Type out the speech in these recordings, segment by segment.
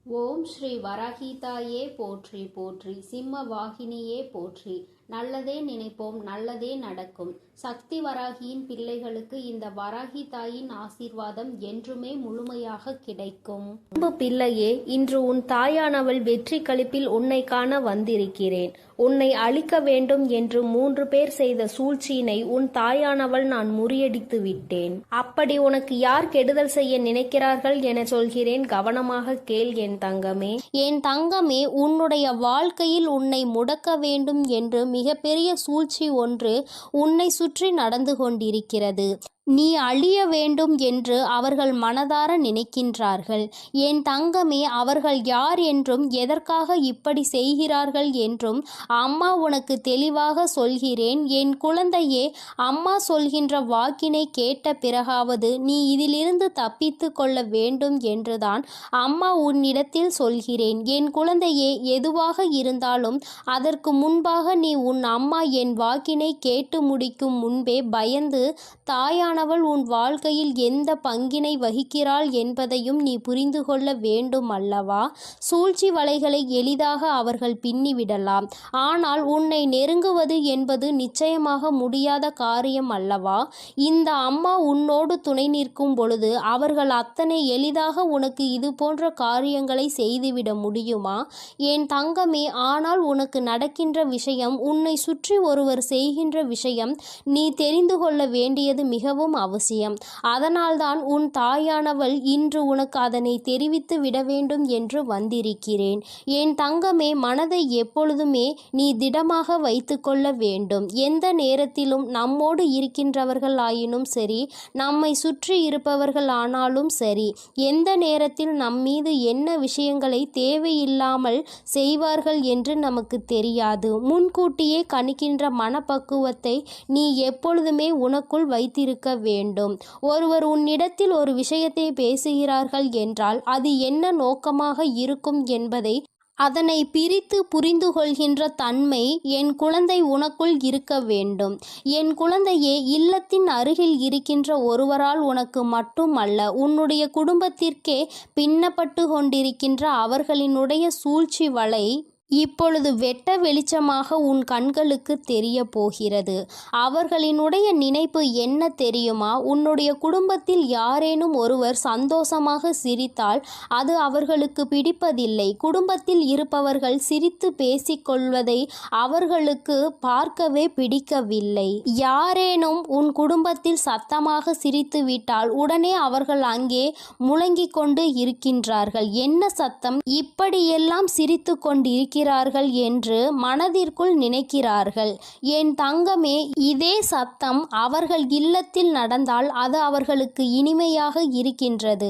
ஓம் ஸ்ரீ வராகிதாயே போற்றி போற்றி, சிம்ம வாகினியே போற்றி. நல்லதே நினைப்போம், நல்லதே நடக்கும். சக்தி வராகியின் பிள்ளைகளுக்கு இந்த வராகி தாயின் ஆசீர்வாதம் என்றுமே முழுமையாக கிடைக்கும். அன்பு பிள்ளையே, இன்று உன் தாயானவள் வெற்றி களிப்பில் உன்னை காண வந்திருக்கிறேன். உன்னை அழிக்க வேண்டும் என்று 3 பேர் செய்த சூழ்ச்சியினை உன் தாயானவள் நான் முறியடித்து விட்டேன். அப்படி உனக்கு யார் கெடுதல் செய்ய நினைக்கிறார்கள் என சொல்கிறேன், கவனமாக கேள் என் தங்கமே. என் தங்கமே, உன்னுடைய வாழ்க்கையில் உன்னை முடக்க வேண்டும் என்று மிகப்பெரிய சூழ்ச்சி ஒன்று உன்னை சுற்றி நடந்து கொண்டிருக்கிறது. நீ அழிய வேண்டும் என்று அவர்கள் மனதார நினைக்கின்றார்கள். என் தங்கமே, அவர்கள் யார் என்றும் எதற்காக இப்படி செய்கிறார்கள் என்றும் அம்மா உனக்கு தெளிவாக சொல்கிறேன். என் குழந்தையே, அம்மா சொல்கின்ற வாக்கினை கேட்ட பிறகாவது நீ இதிலிருந்து தப்பித்து கொள்ள வேண்டும் என்றுதான் அம்மா உன்னிடத்தில் சொல்கிறேன். என் குழந்தையே, எதுவாக இருந்தாலும் அதற்கு முன்பாக நீ உன் அம்மா என் வாக்கினை கேட்டு முடிக்கும் முன்பே பயந்து தாயான உன் வாழ்க்கையில் எந்த பங்கினை வகிக்கிறாள் என்பதையும் நீ புரிந்து கொள்ள வேண்டும் அல்லவா? சூழ்ச்சி வலைகளை எளிதாக அவர்கள் பின்னிவிடலாம். ஆனால் உன்னை நெருங்குவது என்பது நிச்சயமாக முடியாத காரியம் அல்லவா? இந்த அம்மா உன்னோடு துணை நிற்கும் பொழுது அவர்கள் அத்தனை எளிதாக உனக்கு இது போன்ற காரியங்களை செய்துவிட முடியுமா என் தங்கமே? ஆனால் உனக்கு நடக்கின்ற விஷயம், உன்னை சுற்றி ஒருவர் செய்கின்ற விஷயம் நீ தெரிந்து கொள்ள வேண்டியது மிகவும் அவசியம். அதனால்தான் உன் தாயானவள் இன்று உனக்கு அதனை தெரிவித்து விட வேண்டும் என்று வந்திருக்கிறேன். என் தங்கமே, மனதை எப்பொழுதுமே நீ திடமாக வைத்து கொள்ள வேண்டும். எந்த நேரத்திலும் நம்மோடு இருக்கின்றவர்கள் ஆயினும் சரி, நம்மை சுற்றி இருப்பவர்கள் ஆனாலும் சரி, எந்த நேரத்தில் நம் மீது என்ன விஷயங்களை தேவையில்லாமல் செய்வார்கள் என்று நமக்கு தெரியாது. முன்கூட்டியே கணிக்கின்ற மனப்பக்குவத்தை நீ எப்பொழுதுமே உனக்குள் வைத்திருக்க வேண்டும். ஒருவர் உன்னிடத்தில் ஒரு விஷயத்தை பேசுகிறார்கள் என்றால் அது என்ன நோக்கமாக இருக்கும் என்பதை அதனை பிரித்து புரிந்து கொள்கின்ற தன்மை என் குழந்தை உனக்குள் இருக்க வேண்டும். என் குழந்தையே, இல்லத்தின் அருகில் இருக்கின்ற ஒருவரால் உனக்கு மட்டுமல்ல, உன்னுடைய குடும்பத்திற்கே பின்னப்பட்டு கொண்டிருக்கின்ற அவர்களினுடைய சூழ்ச்சி வலை இப்பொழுது வெட்ட வெளிச்சமாக உன் கண்களுக்கு தெரிய போகிறது. அவர்களினுடைய நினைப்பு என்ன தெரியுமா? உன்னுடைய குடும்பத்தில் யாரேனும் ஒருவர் சந்தோஷமாக சிரித்தால் அது அவர்களுக்கு பிடிப்பதில்லை. குடும்பத்தில் இருப்பவர்கள் சிரித்து பேசிக்கொள்வதை அவர்களுக்கு பார்க்கவே பிடிக்கவில்லை. யாரேனும் உன் குடும்பத்தில் சத்தமாக சிரித்து விட்டால் உடனே அவர்கள் அங்கே முழங்கிக் கொண்டு இருக்கின்றார்கள். என்ன சத்தம்? இப்படியெல்லாம் சிரித்து கொண்டிருக்கிறார்கள் என்று மனதிற்குள் நினைக்கிறார்கள். என் தங்கமே, இதே சத்தம் அவர்கள் இல்லத்தில் நடந்தால் அது அவர்களுக்கு இனிமையாக இருக்கின்றது.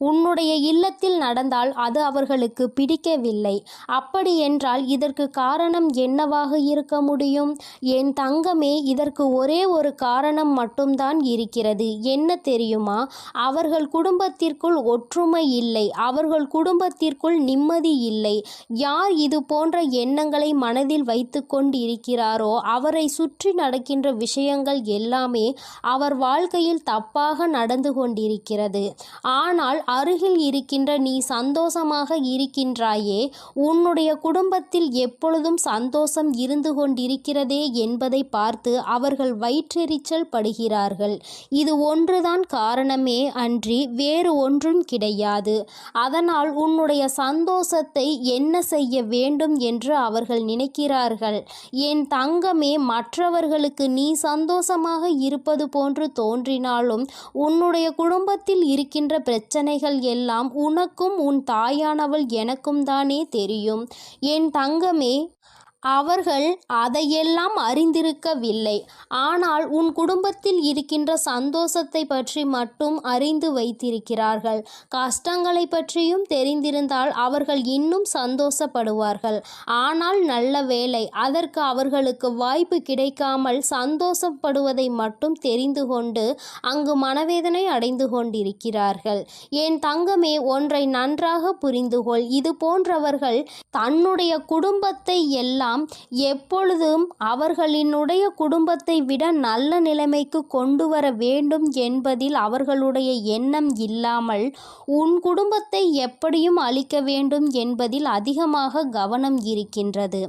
உன்னுடைய இல்லத்தில் நடந்தால் அது அவர்களுக்கு பிடிக்கவில்லை. அப்படி என்றால் இதற்கு காரணம் என்னவாக இருக்க முடியும்? என் தங்கமே, இதற்கு ஒரே ஒரு காரணம் மட்டும்தான் இருக்கிறது. என்ன தெரியுமா? அவர்கள் குடும்பத்திற்குள் ஒற்றுமை இல்லை. அவர்கள் குடும்பத்திற்குள் நிம்மதி இல்லை. யார் இது போன்ற எண்ணங்களை மனதில் வைத்து கொண்டு இருக்கிறாரோ அவரை சுற்றி நடக்கின்ற விஷயங்கள் எல்லாமே அவர் வாழ்க்கையில் தப்பாக நடந்து கொண்டிருக்கிறது. ஆனால் அருகில் இருக்கின்ற நீ சந்தோஷமாக இருக்கின்றாயே, உன்னுடைய குடும்பத்தில் எப்பொழுதும் சந்தோஷம் இருந்து கொண்டிருக்கிறதே என்பதை பார்த்து அவர்கள் வயிற்றெரிச்சல் படுகிறார்கள். இது ஒன்றுதான் காரணமே அன்றி வேறு ஒன்றும் கிடையாது. அதனால் உன்னுடைய சந்தோஷத்தை என்ன செய்ய வேண்டும் என்று அவர்கள் நினைக்கிறார்கள். என் தங்கமே, மற்றவர்களுக்கு நீ சந்தோஷமாக இருப்பது போன்று தோன்றினாலும் உன்னுடைய குடும்பத்தில் இருக்கின்ற பிரச்சனைகள் எல்லாம் உனக்கும் உன் தாயானவள் எனக்கும் தானே தெரியும். என் தங்கமே, அவர்கள் அதையெல்லாம் அறிந்திருக்கவில்லை. ஆனால் உன் குடும்பத்தில் இருக்கின்ற சந்தோஷத்தை பற்றி மட்டும் அறிந்து வைத்திருக்கிறார்கள். கஷ்டங்களை பற்றியும் தெரிந்திருந்தால் அவர்கள் இன்னும் சந்தோஷப்படுவார்கள். ஆனால் நல்ல வேளை, அதற்கு அவர்களுக்கு வாய்ப்பு கிடைக்காமல் சந்தோஷப்படுவதை மட்டும் தெரிந்து கொண்டு அங்கு மனவேதனை அடைந்து கொண்டிருக்கிறார்கள். என் தங்கமே, ஒன்றை நன்றாக புரிந்துகொள். இது போன்றவர்கள் தன்னுடைய குடும்பத்தை எல்லாம் எல்லாம் எப்பொழுதும் அவர்களினுடைய குடும்பத்தை விட நல்ல நிலைமைக்கு கொண்டு வர வேண்டும் என்பதில் அவர்களுடைய எண்ணம் இல்லாமல் உன் குடும்பத்தை எப்படியும் அழிக்க வேண்டும் என்பதில் அதிகமாக கவனம் இருக்கின்றது.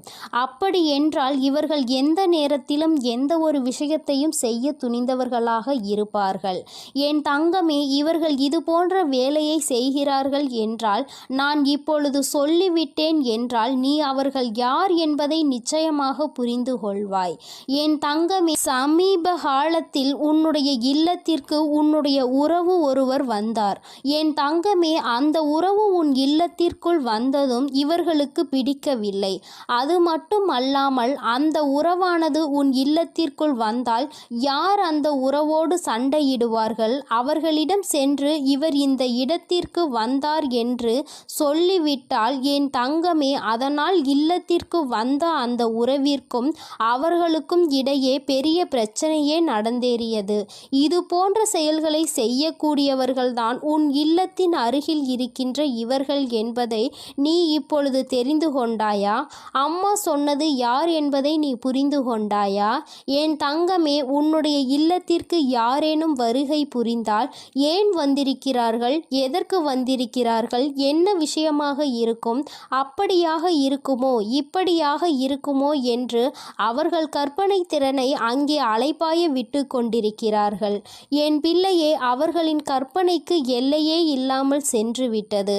அப்படி என்றால் இவர்கள் எந்த நேரத்திலும் எந்த ஒரு விஷயத்தையும் செய்ய துணிந்தவர்களாக இருப்பார்கள். என் தங்கமே, இவர்கள் இது போன்ற வேலையை செய்கிறார்கள் என்றால் நான் இப்பொழுது சொல்லிவிட்டேன் என்றால் நீ அவர்கள் யார் என்பதை நிச்சயமாக புரிந்து கொள்வாய். என் தங்கமே, சமீப காலத்தில் உன்னுடைய இல்லத்திற்கு உன்னுடைய உறவு ஒருவர் வந்தார். என் தங்கமே, அந்த உறவு உன் இல்லத்திற்குள் வந்ததும் இவர்களுக்கு பிடிக்கவில்லை. அது மட்டும் அல்லாமல் அந்த உறவானது உன் இல்லத்திற்குள் வந்தால் யார் அந்த உறவோடு சண்டையிடுவார்கள்? அவர்களிடம் சென்று இவர் இந்த இடத்திற்கு வந்தார் என்று சொல்லிவிட்டால் என் தங்கமே, அதனால் இல்லத்திற்கு வந்த அந்த உறவிற்கும் அவர்களுக்கும் இடையே பெரிய பிரச்சனையே நடந்தேறியது. இது போன்ற செயல்களை செய்யக்கூடியவர்கள்தான் உன் இல்லத்தின் அருகில் இருக்கின்ற இவர்கள் என்பதை நீ இப்பொழுது தெரிந்து கொண்டாயா? அம்மா சொன்னது யார் என்பதை நீ புரிந்து கொண்டாயா? என் தங்கமே, உன்னுடைய இல்லத்திற்கு யாரேனும் வருகை புரிந்தால் ஏன் வந்திருக்கிறார்கள், எதற்கு வந்திருக்கிறார்கள், என்ன விஷயமாக இருக்கும், அப்படியாக இருக்குமோ இப்படியாக இருக்குமோ என்று அவர்கள் கற்பனை திறனை அங்கே அலைப்பாய விட்டு கொண்டிருக்கிறார்கள். என் பிள்ளையே, அவர்களின் கற்பனைக்கு எல்லையே இல்லாமல் சென்று விட்டது.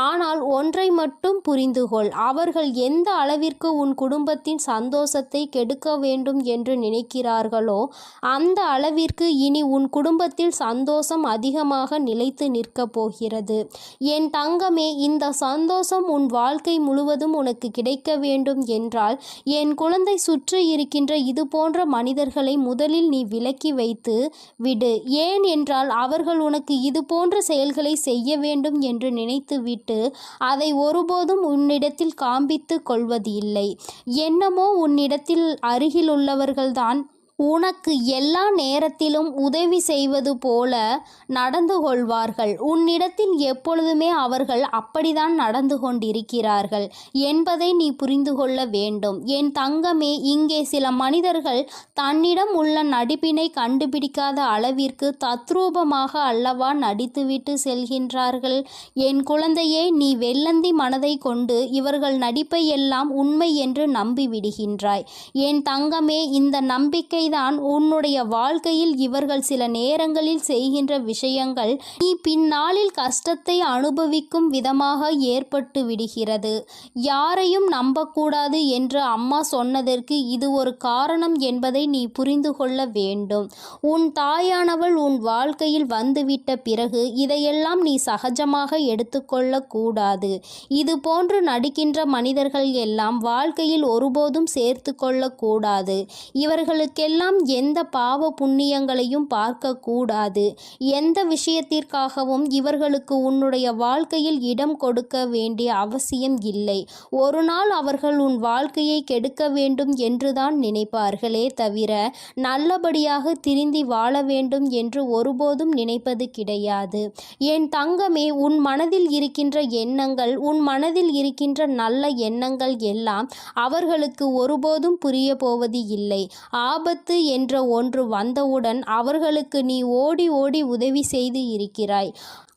ஆனால் ஒன்றை மட்டும் புரிந்து கொள், அவர்கள் எந்த அளவிற்கு உன் குடும்பத்தின் சந்தோஷத்தை கெடுக்க வேண்டும் என்று நினைக்கிறார்களோ அந்த அளவிற்கு இனி உன் குடும்பத்தில் சந்தோஷம் அதிகமாக நிலைத்து நிற்கப் போகிறது. என் தங்கமே, இந்த சந்தோஷம் உன் வாழ்க்கை முழுவதும் உனக்கு கிடைக்க வேண்டும் என்றால் என் குழந்தை சுற்றி இருக்கின்ற இது போன்ற மனிதர்களை முதலில் நீ விலக்கி வைத்து விடு. ஏன் என்றால் அவர்கள் உனக்கு இது போன்ற செயல்களை செய்ய வேண்டும் என்று நினைத்துவிட்டு அதை ஒருபோதும் உன்னிடத்தில் காண்பித்து கொள்வது இல்லை. என்னமோ உன்னிடத்தில் அருகில் உள்ளவர்கள்தான் உனக்கு எல்லா நேரத்திலும் உதவி செய்வது போல நடந்து கொள்வார்கள். உன்னிடத்தில் எப்பொழுதுமே அவர்கள் அப்படித்தான் நடந்து கொண்டிருக்கிறார்கள் என்பதை நீ புரிந்து கொள்ள வேண்டும். என் தங்கமே, இங்கே சில மனிதர்கள் தன்னிடம் உள்ள நடிப்பினை கண்டுபிடிக்காத அளவிற்கு தத்ரூபமாக அல்லவா நடித்துவிட்டு செல்கின்றார்கள். என் குழந்தையே, நீ வெள்ளந்தி மனதை கொண்டு இவர்கள் நடிப்பை எல்லாம் உண்மை என்று நம்பி விடுகின்றாய். என் தங்கமே, இந்த நம்பிக்கை தான் உன்னுடைய வாழ்க்கையில் இவர்கள் சில நேரங்களில் செய்கின்ற விஷயங்கள் நீ பின்னாளில் கஷ்டத்தை அனுபவிக்கும் விதமாக ஏற்பட்டு விடுகிறது. யாரையும் நம்பக்கூடாது என்று அம்மா சொன்னதற்கு இது ஒரு காரணம் என்பதை நீ புரிந்து கொள்ள வேண்டும். உன் தாயானவள் உன் வாழ்க்கையில் வந்துவிட்ட பிறகு இதையெல்லாம் நீ சகஜமாக எடுத்துக்கொள்ள கூடாது. இது போன்று நடிக்கின்ற மனிதர்கள் எல்லாம் வாழ்க்கையில் ஒருபோதும் சேர்த்து கொள்ள கூடாது. இவர்களுக்கெல்லாம் எந்த பாவ புண்ணியங்களையும் பார்க்க கூடாது. எந்த விஷயத்திற்காகவும் இவர்களுக்கு உன்னுடைய வாழ்க்கையில் இடம் கொடுக்க வேண்டிய அவசியம் இல்லை. ஒரு நாள் அவர்கள் உன் வாழ்க்கையை கெடுக்க வேண்டும் என்றுதான் நினைப்பார்களே தவிர நல்லபடியாக திருந்தி வாழ வேண்டும் என்று ஒருபோதும் நினைப்பது கிடையாது. என் தங்கமே, உன் மனதில் இருக்கின்ற எண்ணங்கள், உன் மனதில் இருக்கின்ற நல்ல எண்ணங்கள் எல்லாம் அவர்களுக்கு ஒருபோதும் புரிய போவது இல்லை. ஆபத்து என்ற ஒன்று வந்தவுடன் அவர்களுக்கு நீ ஓடி ஓடி உதவி செய்து இருக்கிறாய்.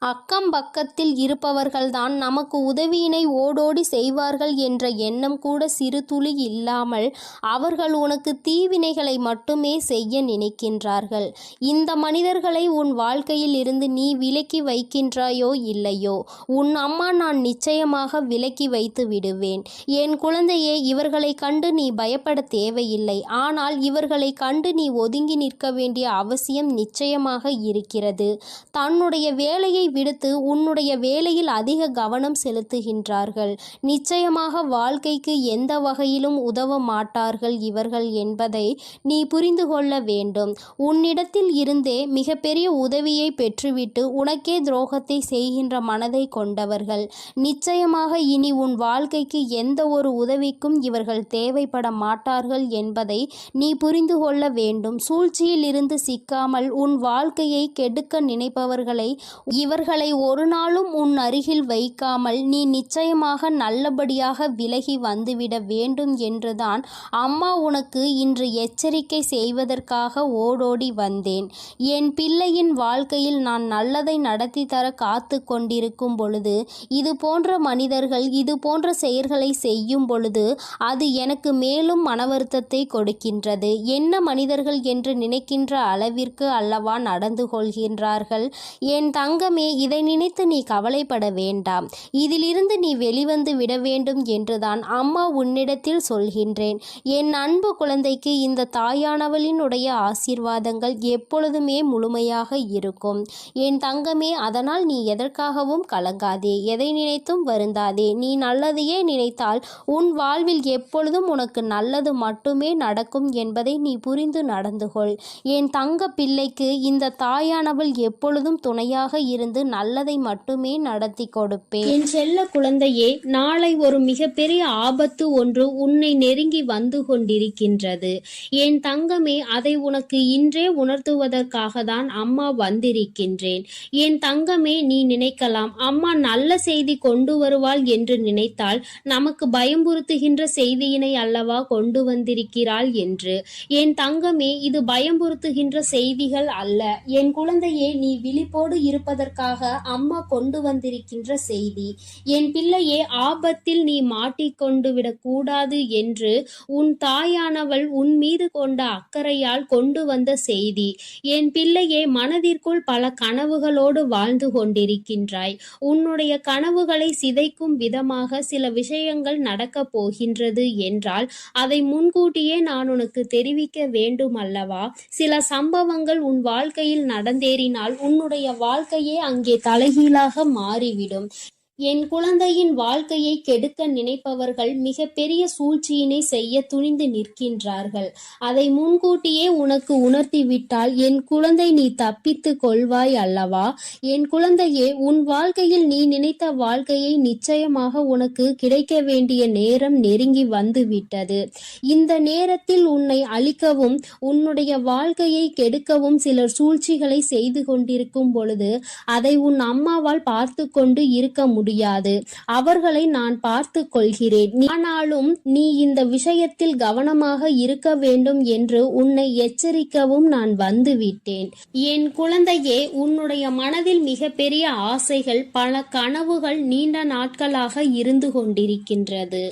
அக்கம் பக்கத்தில் இருப்பவர்கள்தான் நமக்கு உதவியினை ஓடோடி செய்வார்கள் என்ற எண்ணம் கூட சிறு துளி இல்லாமல் அவர்கள் உனக்கு தீவினைகளை மட்டுமே செய்ய நினைக்கின்றார்கள். இந்த மனிதர்களை உன் வாழ்க்கையில் இருந்து நீ விலக்கி வைக்கின்றாயோ இல்லையோ, உன் அம்மா நான் நிச்சயமாக விலக்கி வைத்து விடுவேன். என் குழந்தையே, இவர்களை கண்டு நீ பயப்பட தேவையில்லை. ஆனால் இவர்களை கண்டு நீ ஒதுங்கி நிற்க வேண்டிய அவசியம் நிச்சயமாக இருக்கிறது. தன்னுடைய வேலையை விடுத்து உன்னுடைய வேலையில் அதிக கவனம் செலுத்துகின்றார்கள். நிச்சயமாக வாழ்க்கைக்கு எந்த வகையிலும் உதவ மாட்டார்கள் இவர்கள் என்பதை நீ புரிந்து கொள்ள வேண்டும். உன்னிடத்தில் இருந்தே மிகப்பெரிய உதவியை பெற்றுவிட்டு உனக்கே துரோகத்தை செய்கின்ற மனதை கொண்டவர்கள். நிச்சயமாக இனி உன் வாழ்க்கைக்கு எந்த ஒரு உதவிக்கும் இவர்கள் தேவைப்பட மாட்டார்கள் என்பதை நீ புரிந்து கொள்ள வேண்டும். சூழ்ச்சியில் இருந்து சிக்காமல் உன் வாழ்க்கையை கெடுக்க நினைப்பவர்களை இவர்கள் அவர்களை ஒரு நாளும் உன் அருகில் வைக்காமல் நீ நிச்சயமாக நல்லபடியாக விலகி வந்துவிட வேண்டும் என்றுதான் அம்மா உனக்கு இன்று எச்சரிக்கை செய்வதற்காக ஓடோடி வந்தேன். என் பிள்ளையின் வாழ்க்கையில் நான் நல்லதை நடத்தி தர காத்து கொண்டிருக்கும் பொழுது இது போன்ற மனிதர்கள் இது போன்ற செயல்களை செய்யும் பொழுது அது எனக்கு மேலும் மன வருத்தத்தை கொடுக்கின்றது. என்ன மனிதர்கள் என்று நினைக்கின்ற அளவிற்கு அல்லவா நடந்து கொள்கின்றார்கள். என் தங்கமே, இதை நினைத்து நீ கவலைப்பட வேண்டாம். இதிலிருந்து நீ வெளிவந்து விட வேண்டும் என்றுதான் அம்மா உன்னிடத்தில் சொல்கின்றேன். என் அன்பு குழந்தைக்கு இந்த தாயானவளினுடைய ஆசீர்வாதங்கள் எப்பொழுதுமே முழுமையாக இருக்கும். என் தங்கமே, அதனால் நீ எதற்காகவும் கலங்காதே, எதை நினைத்தும் வருந்தாதே. நீ நல்லதையே நினைத்தால் உன் வாழ்வில் எப்பொழுதும் உனக்கு நல்லது மட்டுமே நடக்கும் என்பதை நீ புரிந்து நடந்து கொள். என் தங்க பிள்ளைக்கு இந்த தாயானவள் எப்பொழுதும் துணையாக இருந்து நல்லதை மட்டுமே நடத்தி கொடுப்பேன். என் செல்ல குழந்தையே, நாளை ஒரு மிகப்பெரிய ஆபத்து ஒன்று உன்னை நெருங்கி வந்து கொண்டிருக்கின்றது. என் தங்கமே, அதை உனக்கு இன்றே உணர்த்துவதற்காக தான் அம்மா வந்திருக்கின்றேன். என் தங்கமே, நீ நினைக்கலாம் அம்மா நல்ல செய்தி கொண்டு வருவாள் என்று நினைத்தால் நமக்கு பயம்புறுத்துகின்ற செய்தியினை அல்லவா கொண்டு வந்திருக்கிறாள் என்று. என் தங்கமே, இது பயம்புறுத்துகின்ற செய்திகள் அல்ல. என் குழந்தையே, நீ விழிப்போடு இருப்பதற்காக அம்மா கொண்டு வந்திருக்கின்ற செய்தி. என் பிள்ளையே, ஆபத்தில் நீ மாட்டிக்கொண்டு விடக்கூடாது என்று உன் தாயானவள் உன் மீது கொண்ட அக்கறையால் கொண்டு வந்த செய்தி. என் பிள்ளையே, மனதிற்குள் பல கனவுகளோடு வாழ்ந்து கொண்டிருக்கின்றாய். உன்னுடைய கனவுகளை சிதைக்கும் விதமாக சில விஷயங்கள் நடக்கப் போகின்றது என்றால் அதை முன்கூட்டியே நான் உனக்கு தெரிவிக்க வேண்டும் அல்லவா? சில சம்பவங்கள் உன் வாழ்க்கையில் நடந்தேறினால் உன்னுடைய வாழ்க்கையே அங்கே தலைகீழாக மாறிவிடும். என் குழந்தையின் வாழ்க்கையை கெடுக்க நினைப்பவர்கள் மிகப்பெரிய சூழ்ச்சியினை செய்ய துணிந்து நிற்கின்றார்கள். அதை முன்கூட்டியே உனக்கு உணர்த்திவிட்டால் என் குழந்தை நீ தப்பித்து கொள்வாய் அல்லவா? என் குழந்தையே, உன் வாழ்க்கையில் நீ நினைத்த வாழ்க்கையை நிச்சயமாக உனக்கு கிடைக்க வேண்டிய நேரம் நெருங்கி வந்து விட்டது. இந்த நேரத்தில் உன்னை அழிக்கவும் உன்னுடைய வாழ்க்கையை கெடுக்கவும் சிலர் சூழ்ச்சிகளை செய்து கொண்டிருக்கும் பொழுது அதை உன் அம்மாவால் பார்த்து கொண்டு இருக்க முடியாது. அவர்களை நான் பார்த்து கொள்கிறேன். ஆனாலும் நீ இந்த விஷயத்தில் கவனமாக இருக்க வேண்டும் என்று உன்னை எச்சரிக்கவும் நான் வந்துவிட்டேன். என் குழந்தையே, உன்னுடைய மனதில் மிகப்பெரிய ஆசைகள், பல கனவுகள் நீண்ட நாட்களாக இருந்து கொண்டிருக்கின்றது.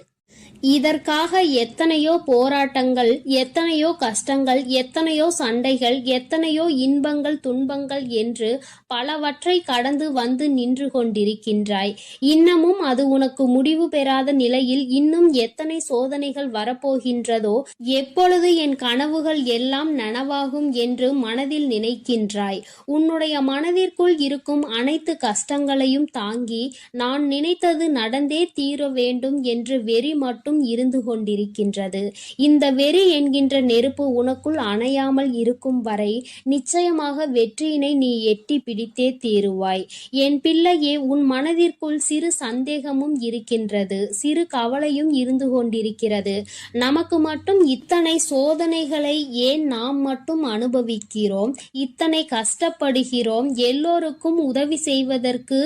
இதற்காக எத்தனையோ போராட்டங்கள், எத்தனையோ கஷ்டங்கள், எத்தனையோ சண்டைகள், எத்தனையோ இன்பங்கள், துன்பங்கள் என்று பலவற்றை கடந்து வந்து நின்று கொண்டிருக்கின்றாய். இன்னமும் அது உனக்கு முடிவு பெறாத நிலையில் இன்னும் எத்தனை சோதனைகள் வரப்போகின்றதோ, எப்பொழுது என் கனவுகள் எல்லாம் நனவாகும் என்று மனதில் நினைக்கின்றாய். உன்னுடைய மனதிற்குள் இருக்கும் அனைத்து கஷ்டங்களையும் தாங்கி நான் நினைத்தது நடந்தே தீர வேண்டும் என்று வெறி மட்டும் இருந்து கொண்டிருக்கின்றது. இந்த வெறி என்கின்ற நெருப்பு உனக்குள் அணையாமல் இருக்கும் வரை நிச்சயமாக வெற்றியினை நீ எட்டி பிடித்தே தீருவாய். என் பிள்ளையே, உன் மனதிற்குள் சிறு சந்தேகமும் இருக்கின்றது, சிறு கவலையும் இருந்து கொண்டிருக்கிறது. நமக்கு மட்டும் இத்தனை சோதனைகளை ஏன் நாம் மட்டும் அனுபவிக்கிறோம், இத்தனை கஷ்டப்படுகிறோம், எல்லோருக்கும் உதவி செய்வதற்கு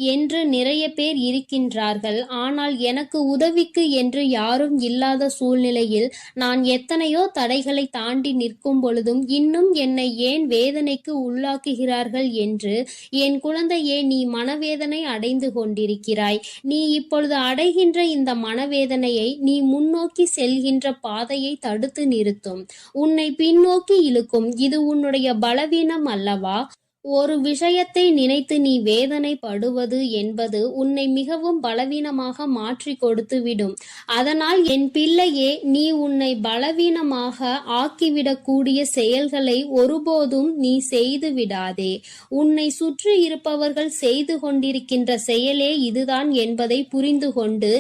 என்று நிறைய பேர் இருக்கின்றார்கள். ஆனால் எனக்கு உதவிக்கு என்று யாரும் இல்லாத சூழ்நிலையில் நான் எத்தனையோ தடைகளை தாண்டி நிற்கும் பொழுதும் இன்னும் என்னை ஏன் வேதனைக்கு உள்ளாக்குகிறார்கள் என்று என் குழந்தையே, நீ மனவேதனை அடைந்து கொண்டிருக்கிறாய். நீ இப்பொழுது அடைகின்ற இந்த மனவேதனையை நீ முன்னோக்கி செல்கின்ற பாதையை தடுத்து நிறுத்தும், உன்னை பின்னோக்கி இழுக்கும். இது உன்னுடைய பலவீனம் அல்லவா? ஒரு விஷயத்தை நினைத்து நீ வேதனைப்படுவது என்பது உன்னை மிகவும் பலவீனமாக மாற்றி கொடுத்துவிடும். அதனால் என் பிள்ளையே, நீ உன்னை பலவீனமாக ஆக்கிவிடக்கூடிய செயல்களை ஒருபோதும் நீ செய்து விடாதே. உன்னை சுற்றி இருப்பவர்கள் செய்து கொண்டிருக்கின்ற செயலே இதுதான் என்பதை புரிந்து கொண்டு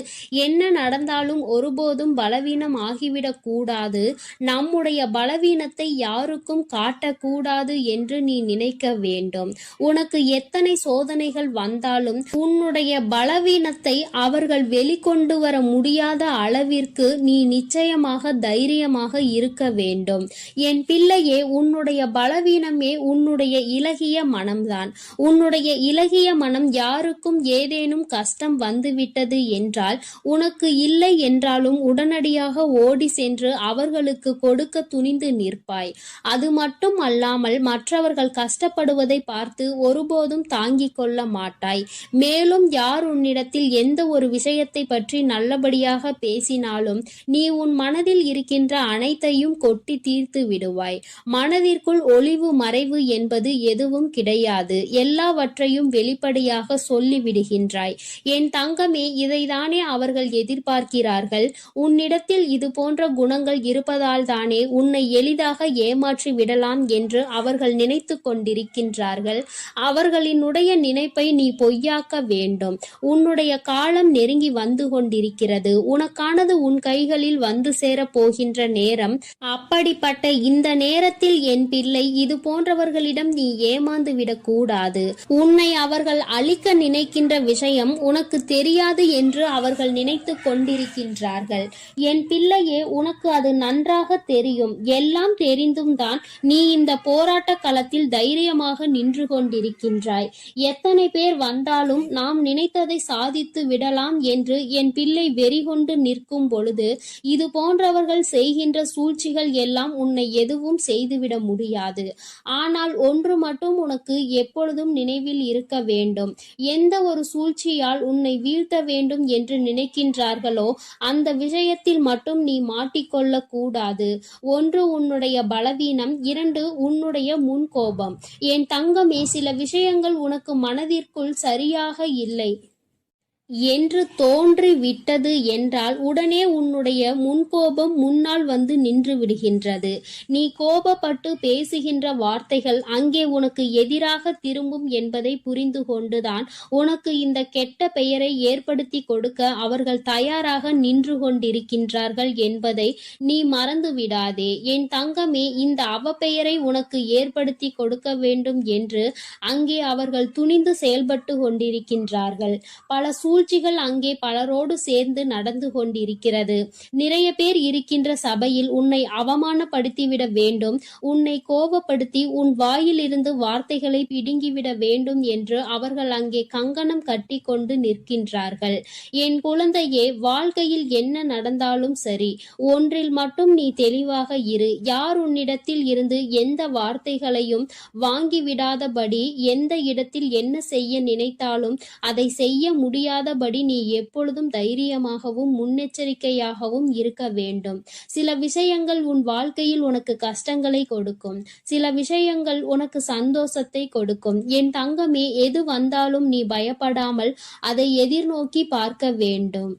என்ன நடந்தாலும் ஒருபோதும் பலவீனம் ஆகிவிடக் கூடாது, நம்முடைய பலவீனத்தை யாருக்கும் காட்டக்கூடாது என்று நீ நினைக்க வேண்டும். உனக்கு எத்தனை சோதனைகள் வந்தாலும் உன்னுடைய பலவீனத்தை அவர்கள் வெளிக்கொண்டு வர முடியாத அளவிற்கு நீ நிச்சயமாக தைரியமாக இருக்க வேண்டும். என் பிள்ளையே, உன்னுடைய பலவீனமே உன்னுடைய இலகிய மனம்தான். உன்னுடைய இலகிய மனம் யாருக்கும் ஏதேனும் கஷ்டம் வந்துவிட்டது என்றால், உனக்கு இல்லை என்றாலும் உடனடியாக ஓடி சென்று அவர்களுக்கு கொடுக்க துணிந்து நிற்பாய். அது மட்டும் அல்லாமல் மற்றவர்கள் கஷ்டப்படுவதை பார்த்து ஒருபோதும் தாங்கிக் கொள்ள மாட்டாய். மேலும் யார் உன்னிடத்தில் எந்த ஒரு விஷயத்தை பற்றி நல்லபடியாக பேசினாலும் நீ உன் மனதில் இருக்கின்ற அனைத்தையும் கொட்டி தீர்த்து விடுவாய். மனதிற்குள் ஒளிவு மறைவு என்பது எதுவும் கிடையாது. எல்லாவற்றையும் வெளிப்படையாக சொல்லி விடுகின்றாய். என் தங்கமே, இதைதானே அவர்கள் எதிர்பார்க்கிறார்கள். உன்னிடத்தில் இது போன்ற குணங்கள் இருப்பதால் தானே உன்னை எளிதாக ஏமாற்றி விடலாம் என்று அவர்கள் நினைத்து கொண்டிருக்கின்றார்கள். அவர்களினுடைய நினைப்பை நீ பொய்யாக்க வேண்டும். உன்னுடைய காலம் நெருங்கி வந்து கொண்டிருக்கிறது. உனக்கானது உன் கைகளில் வந்து சேர போகின்ற நேரம். அப்படிப்பட்ட இந்த நேரத்தில் என் பிள்ளை, இது போன்றவர்களிடம் நீ ஏமாந்து விடக்கூடாது. உன்னை அவர்கள் அழிக்க நினைக்கின்ற விஷயம் உனக்கு தெரியாது என்று அவர்கள் நினைத்து கொண்டிருக்கின்றார்கள். என் பிள்ளையே, உனக்கு அது நன்றாக தெரியும். எல்லாம் தெரிந்தும் தான் நீ இந்த போராட்ட களத்தில் தைரியமாக நின்று கொண்டிருக்கின்றாய். எத்தனை பேர் வந்தாலும் நாம் நினைத்ததை சாதித்து விடலாம் என்று என் பிள்ளை வெறி கொண்டு நிற்கும் பொழுது, இது போன்றவர்கள் செய்கின்ற சூழ்ச்சிகள் எல்லாம் உன்னை எதுவும் செய்துவிட முடியாது. ஆனால் ஒன்று மட்டும் உனக்கு எப்பொழுதும் நினைவில் இருக்க வேண்டும். எந்த ஒரு சூழ்ச்சியால் உன்னை வீழ்த்த வேண்டும் என்று நினைக்கின்றார்களோ அந்த விஷயத்தில் மட்டும் நீ மாட்டிக்கொள்ள கூடாது. ஒன்று உன்னுடைய பலவீனம், இரண்டு உன்னுடைய முன்கோபம். என் தங்கமே, சில விஷயங்கள் உனக்கு மனதிற்குள் சரியாக இல்லை என்று தோன்றி விட்டது என்றால் உடனே உன்னுடைய முன்கோபம் முன்னால் வந்து நின்று விடுகின்றது. நீ கோபப்பட்டு பேசுகின்ற வார்த்தைகள் அங்கே உனக்கு எதிராக திரும்பும் என்பதை புரிந்து கொண்டுதான் உனக்கு இந்த கெட்ட பெயரை ஏற்படுத்தி கொடுக்க அவர்கள் தயாராக நின்று கொண்டிருக்கின்றார்கள் என்பதை நீ மறந்து விடாதே. என் தங்கமே, இந்த அவப்பெயரை உனக்கு ஏற்படுத்தி கொடுக்க வேண்டும் என்று அங்கே அவர்கள் துணிந்து செயல்பட்டு கொண்டிருக்கின்றார்கள். பல சூழ்ச்சிகள் அங்கே பலரோடு சேர்ந்து நடந்து கொண்டிருக்கிறது. நிறைய பேர் இருக்கின்ற சபையில் உன்னை அவமானப்படுத்திவிட வேண்டும், உன்னை கோபப்படுத்தி உன் வாயிலிருந்து வார்த்தைகளை பிடுங்கிவிட வேண்டும் என்று அவர்கள் அங்கே கங்கணம் கட்டி கொண்டு நிற்கின்றார்கள். என் குழந்தையே, வாழ்க்கையில் என்ன நடந்தாலும் சரி, ஒன்றில் மட்டும் நீ தெளிவாக இரு. யார் உன்னிடத்தில் இருந்து எந்த வார்த்தைகளையும் வாங்கிவிடாதபடி, எந்த இடத்தில் என்ன செய்ய நினைத்தாலும் அதை செய்ய முடியாதபடி நீ எப்பொழுதும் தைரியமாகவும் முன்னெச்சரிக்கையாகவும் இருக்க வேண்டும். சில விஷயங்கள் உன் வாழ்க்கையில் உனக்கு கஷ்டங்களை கொடுக்கும், சில விஷயங்கள் உனக்கு சந்தோஷத்தை கொடுக்கும். என் தங்கமே, எது வந்தாலும் நீ பயப்படாமல் அதை எதிர்நோக்கி பார்க்க வேண்டும்.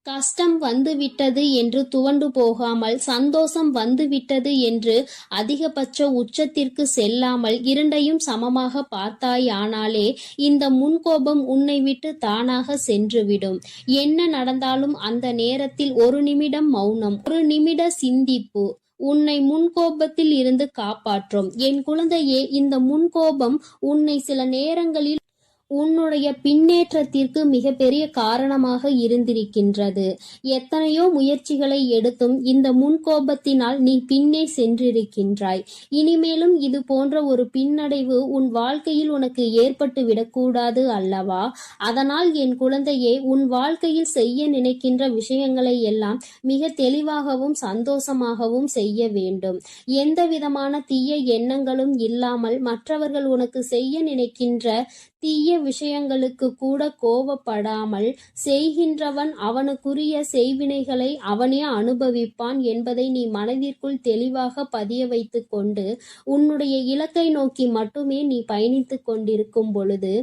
கஷ்டம் வந்துவிட்டது என்று துவண்டு போகாமல், சந்தோஷம் வந்துவிட்டது என்று அதிகபட்ச உச்சத்திற்கு செல்லாமல், இரண்டையும் சமமாக பார்த்தாயானாலே இந்த முன்கோபம் உன்னை விட்டு தானாக சென்றுவிடும். என்ன நடந்தாலும் அந்த நேரத்தில் ஒரு நிமிடம் மௌனம், ஒரு நிமிட சிந்திப்பு உன்னை முன்கோபத்தில் இருந்து காப்பாற்றும். என் குழந்தையே, இந்த முன்கோபம் உன்னை சில நேரங்களில் உன்னுடைய பின்னேற்றத்திற்கு மிகப்பெரிய காரணமாக இருந்திருக்கின்றது. எத்தனையோ முயற்சிகளை எடுத்தும் இந்த முன்கோபத்தினால் நீ பின்னே சென்றிருக்கின்றாய். இனிமேலும் இது போன்ற ஒரு பின்னடைவு உன் வாழ்க்கையில் உனக்கு ஏற்பட்டு விடக்கூடாது அல்லவா? அதனால் என் குழந்தையே, உன் வாழ்க்கையில் செய்ய நினைக்கின்ற விஷயங்களை எல்லாம் மிக தெளிவாகவும் சந்தோஷமாகவும் செய்ய வேண்டும். எந்த விதமான தீய எண்ணங்களும் இல்லாமல் மற்றவர்கள் உனக்கு செய்ய நினைக்கின்ற தீய விஷயங்களுக்கு கூட கோபப்படாமல், செய்கின்றவன் அவனுக்குரிய செய்வினைகளை அவனே அனுபவிப்பான் என்பதை நீ மனதிற்குள் தெளிவாக பதிய வைத்து கொண்டு உன்னுடைய இலக்கை நோக்கி மட்டுமே நீ பயணித்து கொண்டிருக்கும் பொழுது,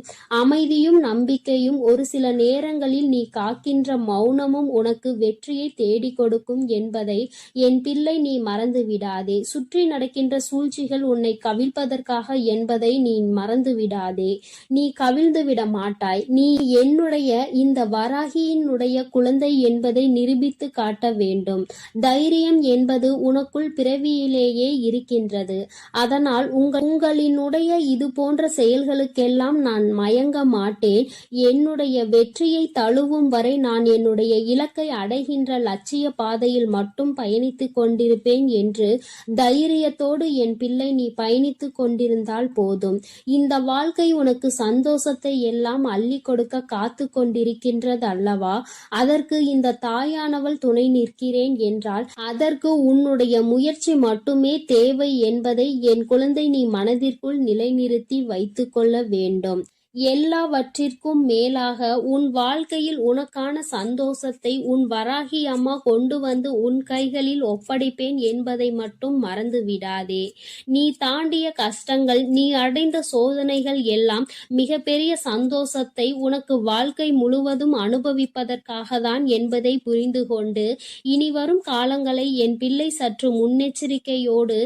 அமைதியும் நம்பிக்கையும் ஒரு சில நேரங்களில் நீ காக்கின்ற மௌனமும் உனக்கு வெற்றியை தேடி கொடுக்கும் என்பதை என் பிள்ளை நீ மறந்து விடாதே. சுற்றி நடக்கின்ற சூழ்ச்சிகள் உன்னை கவிழ்ப்பதற்காக என்பதை நீ மறந்து விடாதே. நீ கவிழ் மகிழ்ந்துவிட மாட்டாய். நீ என்னுடைய இந்த வராகியினுடைய குழந்தை என்பதை நிரூபித்து காட்ட வேண்டும். தைரியம் என்பது உனக்குள் பிறவியிலேயே இருக்கின்றது. அதனால் உங்களினுடைய இது போன்ற செயல்களுக்கெல்லாம் நான் மயங்க மாட்டேன். என்னுடைய வெற்றியை தழுவும் வரை நான் என்னுடைய இலக்கை அடைகின்ற லட்சிய பாதையில் மட்டும் பயணித்துக் கொண்டிருப்பேன் என்று தைரியத்தோடு என் பிள்ளை நீ பயணித்துக் கொண்டிருந்தால் போதும். இந்த வாழ்க்கை உனக்கு சந்தோஷத்தை எல்லாம் அள்ளி கொடுக்க காத்து கொண்டிருக்கின்றது அல்லவா? அதற்கு இந்த தாயானவள் துணை நிற்கிறேன் என்றால் அதற்கு உன்னுடைய முயற்சி மட்டுமே தேவை என்பதை என் குழந்தை நீ மனதிற்குள் நிலைநிறுத்தி வைத்துக் கொள்ள வேண்டும். எல்லாவற்றிற்கும் மேலாக உன் வாழ்க்கையில் உனக்கான சந்தோஷத்தை உன் வராகி அம்மா கொண்டு வந்து உன் கைகளில் ஒப்படைப்பேன் என்பதை மட்டும் மறந்து விடாதே. நீ தாண்டிய கஷ்டங்கள், நீ அடைந்த சோதனைகள் எல்லாம் மிகப்பெரிய சந்தோஷத்தை உனக்கு வாழ்க்கை முழுவதும் அனுபவிப்பதற்காக தான் என்பதை புரிந்து கொண்டு இனி வரும் காலங்களை என் பிள்ளை சற்று முன்னெச்சரிக்கையோடு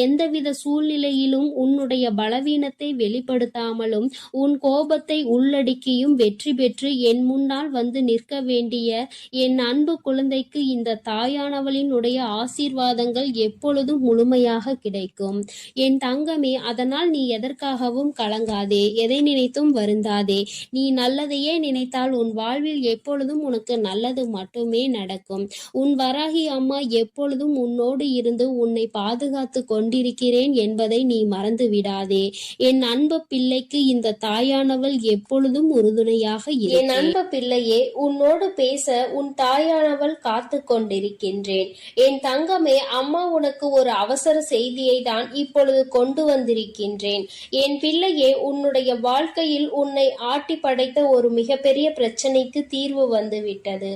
எந்தவித சூழ்நிலையிலும் உன்னுடைய பலவீனத்தை வெளிப்படுத்தாமலும் உன் கோபத்தை உள்ளடக்கியும் வெற்றி பெற்று என் முன்னால் வந்து நிற்க வேண்டிய என் அன்பு குழந்தைக்கு இந்த தாயானவளினுடைய ஆசீர்வாதங்கள் எப்பொழுதும் முழுமையாக கிடைக்கும். என் தங்கமே, அதனால் நீ எதற்காகவும் கலங்காதே, எதை நினைத்தும் வருந்தாதே. நீ நல்லதையே நினைத்தால் உன் வாழ்வில் எப்பொழுதும் உனக்கு நல்லது மட்டுமே நடக்கும். உன் வராகி அம்மா எப்பொழுதும் உன்னோடு இருந்து உன்னை பாதுகாத்து கொண்டிருக்கிறேன் என்பதை நீ மறந்து விடாதே. என் அன்பு பிள்ளைக்கு இந்த தாயானவள் எப்பொழுதும் உறுதுணையாக இரு. என் அன்பு பிள்ளையே, உன்னோடு பேச உன் தாயானவள் காத்து கொண்டிருக்கின்றேன். என் தங்கமே, அம்மா உனக்கு ஒரு அவசர செய்தியை தான் இப்பொழுது கொண்டு வந்திருக்கின்றேன். என் பிள்ளையே, உன்னுடைய வாழ்க்கையில் உன்னை ஆட்டி படைத்த ஒரு மிகப்பெரிய பிரச்சனைக்கு தீர்வு வந்துவிட்டது.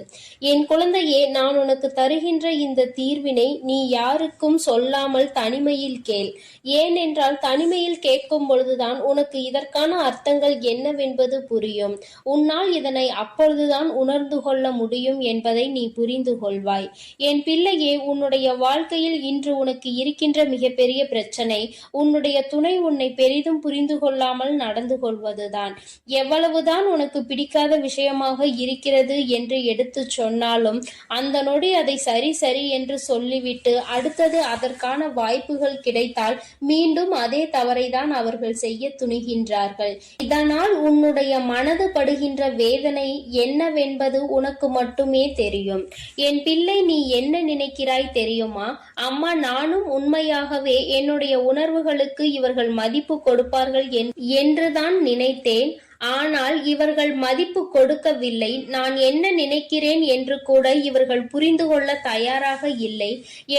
என் குழந்தையே, நான் உனக்கு தருகின்ற இந்த தீர்வினை நீ யாருக்கும் சொல்லாமல் தனிமையில் கேள். ஏனென்றால் தனிமையில் கேட்கும் பொழுதுதான் உனக்கு இதற்கான அர்த்தங்கள் என்னவென்பது புரியும். உன்னால் இதனை அப்பொழுதுதான் உணர்ந்து கொள்ள முடியும் என்பதை நீ புரிந்து கொள்வாய். என் பிள்ளையே, உன்னுடைய வாழ்க்கையில் இன்று உனக்கு இருக்கின்ற மிகப்பெரிய பிரச்சனை உன்னுடைய துணை உன்னை பெரிதும் புரிந்து கொள்ளாமல் நடந்து கொள்வதுதான். எவ்வளவுதான் உனக்கு பிடிக்காத விஷயமாக இருக்கிறது என்று எடுத்து சொன்னாலும் அந்த நொடி அதை சரி சரி என்று சொல்லிவிட்டு அடுத்தது அதற்கான வாய்ப்புகள் கிடைத்தால் மீண்டும் அதே தவறை தான் அவர்கள் செய்ய துணிகின்றார்கள். இதனால் உன்னுடைய மனது படுகின்ற வேதனை என்னவென்பது உனக்கு மட்டுமே தெரியும். என் பிள்ளை, நீ என்ன நினைக்கிறாய் தெரியுமா? அம்மா, நானும் உண்மையாகவே என்னுடைய உணர்வுகளுக்கு இவர்கள் மதிப்பு கொடுப்பார்கள் என்றுதான் நினைத்தேன். ஆனால் இவர்கள் மதிப்பு கொடுக்கவில்லை. நான் என்ன நினைக்கிறேன் என்று கூட இவர்கள் புரிந்து கொள்ள தயாராக இல்லை.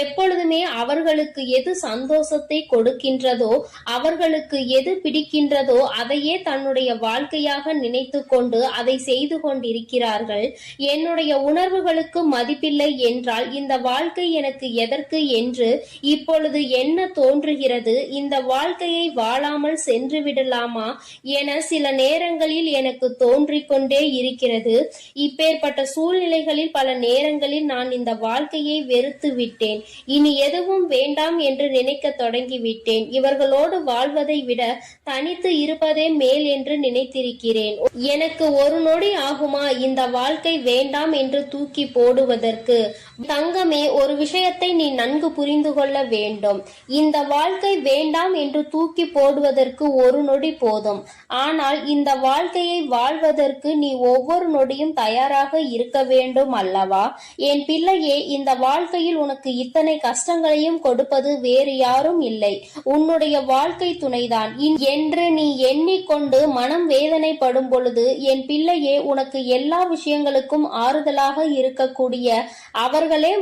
எப்பொழுதுமே அவர்களுக்கு எது சந்தோஷத்தை கொடுக்கின்றதோ, அவர்களுக்கு எது பிடிக்கின்றதோ அதையே தன்னுடைய வாழ்க்கையாக நினைத்து கொண்டு அதை செய்து கொண்டிருக்கிறார்கள். என்னுடைய உணர்வுகளுக்கு மதிப்பில்லை என்றால் இந்த வாழ்க்கை எனக்கு எதற்கு என்று இப்பொழுது என்ன தோன்றுகிறது? இந்த வாழ்க்கையை வாழாமல் சென்று விடலாமா என சில நேரங்களில் எனக்கு தோன்றிக் கொண்டே இருக்கிறது. இப்பேற்பட்ட சூழ்நிலைகளில் பல நேரங்களில் நான் இந்த வாழ்க்கையை வெறுத்து விட்டேன். இனி எதுவும் வேண்டாம் என்று நினைக்க தொடங்கிவிட்டேன். இவர்களோடு வாழ்வதை விட தனித்து இருப்பதே மேல் என்று நினைத்திருக்கிறேன். எனக்கு ஒரு நொடி ஆகுமா இந்த வாழ்க்கை வேண்டாம் என்று தூக்கி போடுவதற்கு? தங்கமே, ஒரு விஷயத்தை நீ நன்கு புரிந்து கொள்ள வேண்டும். இந்த வாழ்க்கை வேண்டாம் என்று தூக்கி போடுவதற்கு ஒரு நொடி போதும். ஆனால் இந்த வாழ்க்கையை வாழ்வதற்கு நீ ஒவ்வொரு நொடியும் தயாராக இருக்க வேண்டும் அல்லவா? என் பிள்ளையே, இந்த வாழ்க்கையில் உனக்கு இத்தனை கஷ்டங்களையும் கொடுப்பது வேறு யாரும் இல்லை, உன்னுடைய வாழ்க்கை துணைதான் என்று நீ எண்ணிக்கொண்டு மனம் வேதனைப்படும் பொழுது என் பிள்ளையே, உனக்கு எல்லா விஷயங்களுக்கும் ஆறுதலாக இருக்கக்கூடிய அவர்களே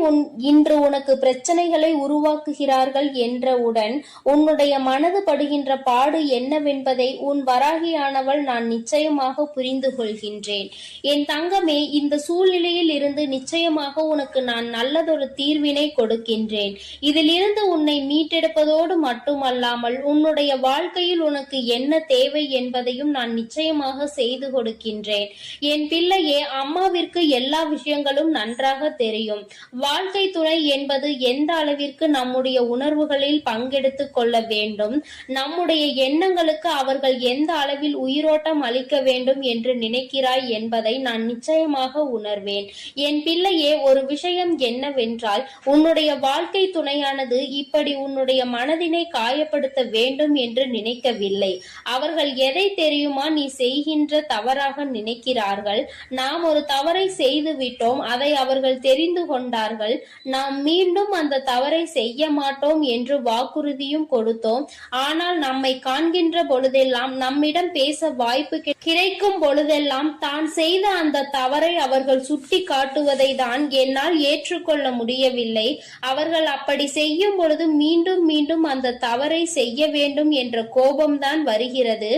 இன்று உனக்கு பிரச்சனைகளை உருவாக்குகிறார்கள் என்றவுடன் உன்னுடைய மனது படுகின்ற பாடு என்னவென்பதை உன் வராகியானவள் நான் நிச்சயமாக புரிந்து கொள்கின்றேன். என் தங்கமே, இந்த சூழ்நிலையில் இருந்து நிச்சயமாக உனக்கு நான் நல்லதொரு தீர்வினை கொடுக்கின்றேன். இதிலிருந்து உன்னை மீட்டெடுப்பதோடு மட்டுமல்லாமல் உன்னுடைய வாழ்க்கையில் உனக்கு என்ன தேவை என்பதையும் நான் நிச்சயமாக செய்து கொடுக்கின்றேன். என் பிள்ளையே, அம்மாவிற்கு எல்லா விஷயங்களும் நன்றாக தெரியும். வாழ்க்கை துணை என்பது எந்த அளவிற்கு நம்முடைய உணர்வுகளில் பங்கெடுத்துக் கொள்ள வேண்டும், நம்முடைய எண்ணங்களுக்கு அவர்கள் எந்த அளவில் உயிரோட்டம் பாடம் அளிக்க வேண்டும் என்று நினைக்கிறாய் என்பதை நான் நிச்சயமாக உணர்வேன். என் பிள்ளையே, ஒரு விஷயம் என்னவென்றால், உன்னுடைய வாழ்க்கை துணையானது இப்படி உன்னுடைய மனதினை காயப்படுத்த வேண்டும் என்று நினைக்கவில்லை. அவர்கள் எதை தெரியுமா நீ செய்கின்ற தவறாக நினைக்கிறார்கள். நாம் ஒரு தவறை செய்து விட்டோம், அதை அவர்கள் தெரிந்து கொண்டார்கள். நாம் மீண்டும் அந்த தவறை செய்ய மாட்டோம் என்று வாக்குறுதியும் கொடுத்தோம். ஆனால் நம்மை காண்கின்ற பொழுதெல்லாம், நம்மிடம் பேச வாய்ப்பு கிடைக்கும் பொழுதெல்லாம் தான் செய்த அந்த தவறை அவர்கள் சுட்டி காட்டுவதை தான் என்னால் ஏற்றுக்கொள்ள முடியவில்லை. அவர்கள் அப்படி செய்யும் பொழுது மீண்டும் மீண்டும் அந்த தவறை செய்ய வேண்டும் என்ற கோபம்தான் வருகிறது.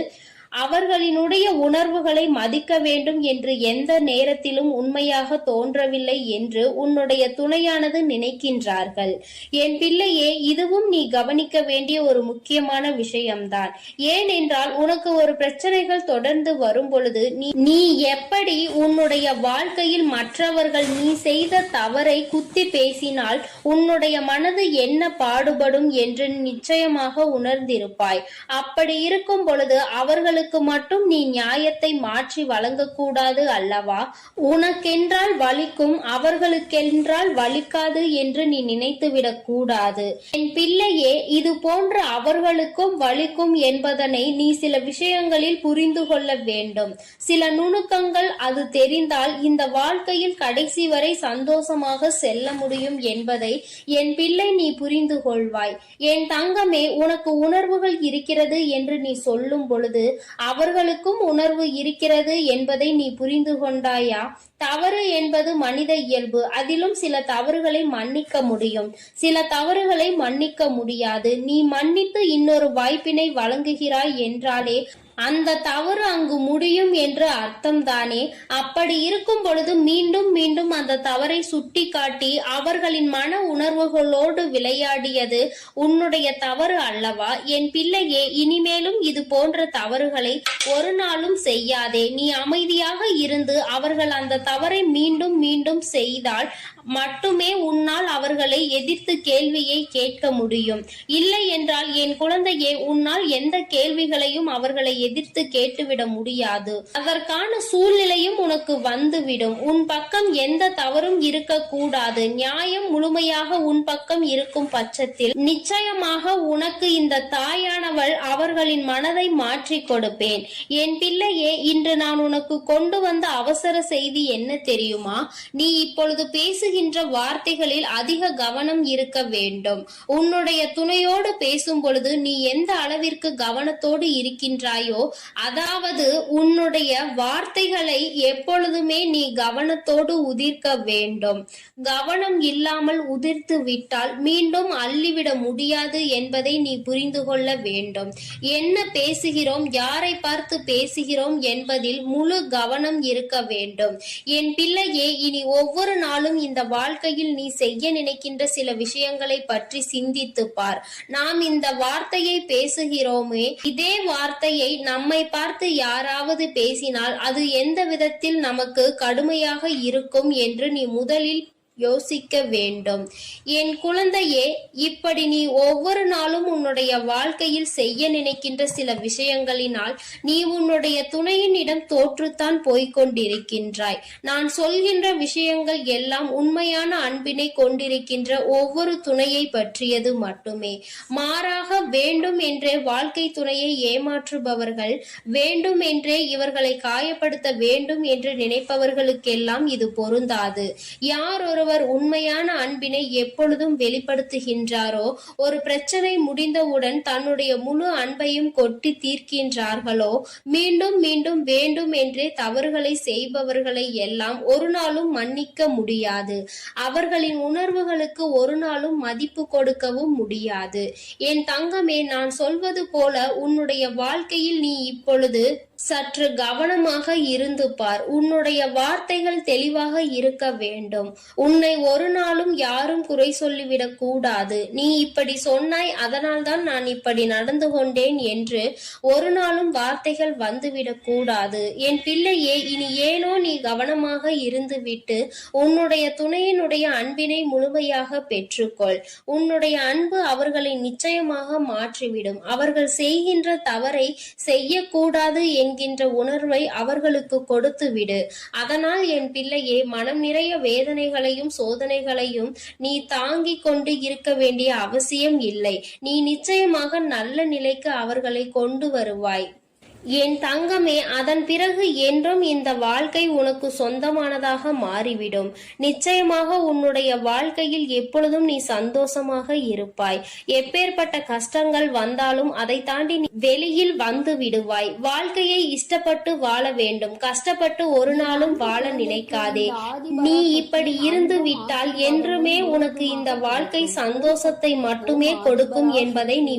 அவர்களினுடைய உணர்வுகளை மதிக்க வேண்டும் என்று எந்த நேரத்திலும் உண்மையாக தோன்றவில்லை என்று உன்னுடைய துணையானது நினைக்கின்றார்கள். என் பிள்ளையே, இதுவும் நீ கவனிக்க வேண்டிய ஒரு முக்கியமான விஷயம்தான். ஏனென்றால் உனக்கு ஒரு பிரச்சனைகள் தொடர்ந்து வரும் பொழுது நீ எப்படி உன்னுடைய வாழ்க்கையில் மற்றவர்கள் நீ செய்த தவறை குத்தி பேசினால் உன்னுடைய மனது என்ன பாடுபடும் என்று நிச்சயமாக உணர்ந்திருப்பாய். அப்படி இருக்கும் பொழுது அவர்களுக்கு மட்டும் நீ நியாயத்தை மாற்றி வழங்கக்கூடாது அல்லவா? உனக்கென்றால் வலிக்கும், அவர்களுக்கென்றால் வலிக்காது என்று நீ நினைத்துவிடக் கூடாது. என் பிள்ளையே, இது போன்ற அவர்களுக்கும் வலிக்கும் என்பதனை நீ சில விஷயங்களில் புரிந்து கொள்ள வேண்டும். சில நுணுக்கங்கள் அது தெரிந்தால் இந்த வாழ்க்கையில் கடைசி வரை சந்தோஷமாக செல்ல முடியும் என்பதை என் பிள்ளை நீ புரிந்து கொள்வாய். என் தங்கமே, உனக்கு உணர்வுகள் இருக்கிறது என்று நீ சொல்லும் பொழுது அவர்களுக்கும் உணர்வு இருக்கிறது என்பதை நீ புரிந்து கொண்டாயா? தவறு என்பது மனித இயல்பு. அதிலும் சில தவறுகளை மன்னிக்க முடியும், சில தவறுகளை மன்னிக்க முடியாது. நீ மன்னித்து இன்னொரு வாய்ப்பினை வழங்குகிறாய் என்றாலே அந்த தவறு அங்கு முடியும் என்று அர்த்தம்தானே? அப்படி இருக்கும் பொழுது மீண்டும் மீண்டும் அந்த தவறை சுட்டி காட்டி அவர்களின் மன உணர்வுகளோடு விளையாடியது உன்னுடைய தவறு அல்லவா? என் பிள்ளையே, இனிமேலும் இது போன்ற தவறுகளை ஒரு நாளும் செய்யாதே. நீ அமைதியாக இருந்து அவர்கள் அந்த தவறை மீண்டும் மீண்டும் செய்தால் மட்டுமே உன்னால் அவர்களை எதிர்த்து கேள்வியை கேட்க முடியும். இல்லை என்றால் என் குழந்தையே, உன்னால் எந்த கேள்விகளையும் அவர்களை எதிர்த்து கேட்டுவிட முடியாது. அதற்கான சூழ்நிலையும் உனக்கு வந்துவிடும். உன் பக்கம் எந்த தவறும் இருக்கக்கூடாது. நியாயம் முழுமையாக உன் பக்கம் இருக்கும் பட்சத்தில் நிச்சயமாக உனக்கு இந்த தாயானவள் அவர்களின் மனதை மாற்றி கொடுப்பேன். என் பிள்ளையே, இன்று நான் உனக்கு கொண்டு வந்த அவசர செய்தி என்ன தெரியுமா? நீ இப்பொழுது பேசுகின்ற வார்த்தைகளில் அதிக கவனம் இருக்க வேண்டும். உன்னுடைய துணையோடு பேசும் பொழுது நீ எந்த அளவிற்கு கவனத்தோடு இருக்கின்றாயோ, அதாவது உன்னுடைய வார்த்தைகளை எப்பொழுதுமே நீ கவனத்தோடு உதிர்க்க வேண்டும். கவனம் இல்லாமல் உதிர்த்து விட்டால் மீண்டும் அள்ளிவிட முடியாது என்பதை நீ புரிந்து கொள்ள வேண்டும். என்ன பேசுகிறோம், யாரை பார்த்து பேசுகிறோம் என்பதில் முழு கவனம் இருக்க வேண்டும். என் பிள்ளையே, இனி ஒவ்வொரு நாளும் இந்த வாழ்க்கையில் நீ செய்ய நினைக்கின்ற சில விஷயங்களை பற்றி சிந்தித்து பார். நாம் இந்த வார்த்தையை பேசுகிறோமே, இதே வார்த்தையை நம்மை பார்த்து யாராவது பேசினால் அது எந்த விதத்தில் நமக்கு கடுமையாக இருக்கும் என்று நீ முதலில் யோசிக்க வேண்டும். என் குழந்தையே, இப்படி நீ ஒவ்வொரு நாளும் உன்னுடைய வாழ்க்கையில் செய்ய நினைக்கின்ற சில விஷயங்களினால் நீ உன்னுடைய துணையினிடம் தோற்றுத்தான் போய்கொண்டிருக்கின்றாய். நான் சொல்கின்ற விஷயங்கள் எல்லாம் உண்மையான அன்பினை கொண்டிருக்கின்ற ஒவ்வொரு துணையை பற்றியது மட்டுமே. மாறாக வேண்டும் என்றே வாழ்க்கை துணையை ஏமாற்றுபவர்கள், வேண்டும் என்றே இவர்களை காயப்படுத்த வேண்டும் என்று நினைப்பவர்களுக்கெல்லாம் இது பொருந்தாது. யார் ஒருவர் உண்மையான அன்பினை எப்பொழுதும் வெளிப்படுத்துகின்றாரோ, ஒரு பிரச்சனை முடிந்தவுடன் தன்னுடைய முழு அன்பையும் கொட்டி தீர்க்கின்றார்களோ, மீண்டும் மீண்டும் வேண்டும் என்றே தவறுகளை செய்பவர்களை எல்லாம் ஒரு நாளும் மன்னிக்க முடியாது. அவர்களின் உணர்வுகளுக்கு ஒரு நாளும் மதிப்பு கொடுக்கவும் முடியாது. என் தங்கமே, நான் சொல்வது போல உன்னுடைய வாழ்க்கையில் நீ இப்பொழுது சற்று கவனமாக இருந்து பார். உன்னுடைய வார்த்தைகள் தெளிவாக இருக்க வேண்டும். உன்னை ஒரு நாளும் யாரும் குறை சொல்லிவிடக் கூடாது. நீ இப்படி சொன்னாய், அதனால் தான் நான் இப்படி நடந்து கொண்டேன் என்று ஒரு நாளும் வார்த்தைகள் வந்துவிடக் கூடாது. என் பிள்ளையே, இனி ஏனோ நீ கவனமாக இருந்துவிட்டு உன்னுடைய துணையினுடைய அன்பினை முழுமையாக பெற்றுக்கொள். உன்னுடைய அன்பு அவர்களை நிச்சயமாக மாற்றிவிடும். அவர்கள் செய்கின்ற தவறை செய்யக்கூடாது என்கிற என்கின்ற உணர்வை அவர்களுக்கு கொடுத்து விடு. அதனால் என் பிள்ளையே, மனம் நிறைய வேதனைகளையும் சோதனைகளையும் நீ தாங்கிக் கொண்டு இருக்க வேண்டிய அவசியம் இல்லை. நீ நிச்சயமாக நல்ல நிலைக்கு அவர்களை கொண்டு வருவாய் என் தங்கமே. அதன் பிறகு என்றும் இந்த வாழ்க்கை உனக்கு சொந்தமானதாக மாறிவிடும். நிச்சயமாக உன்னுடைய வாழ்க்கையில் எப்பொழுதும் நீ சந்தோஷமாக இருப்பாய். எப்பேற்பட்ட கஷ்டங்கள் வந்தாலும் அதை தாண்டி நீ வெளியில் வந்து விடுவாய். வாழ்க்கையை இஷ்டப்பட்டு வாழ வேண்டும், கஷ்டப்பட்டு ஒரு நாளும் வாழ நினைக்காதே. நீ இப்படி இருந்து விட்டால் என்றுமே உனக்கு இந்த வாழ்க்கை சந்தோஷத்தை மட்டுமே கொடுக்கும் என்பதை நீ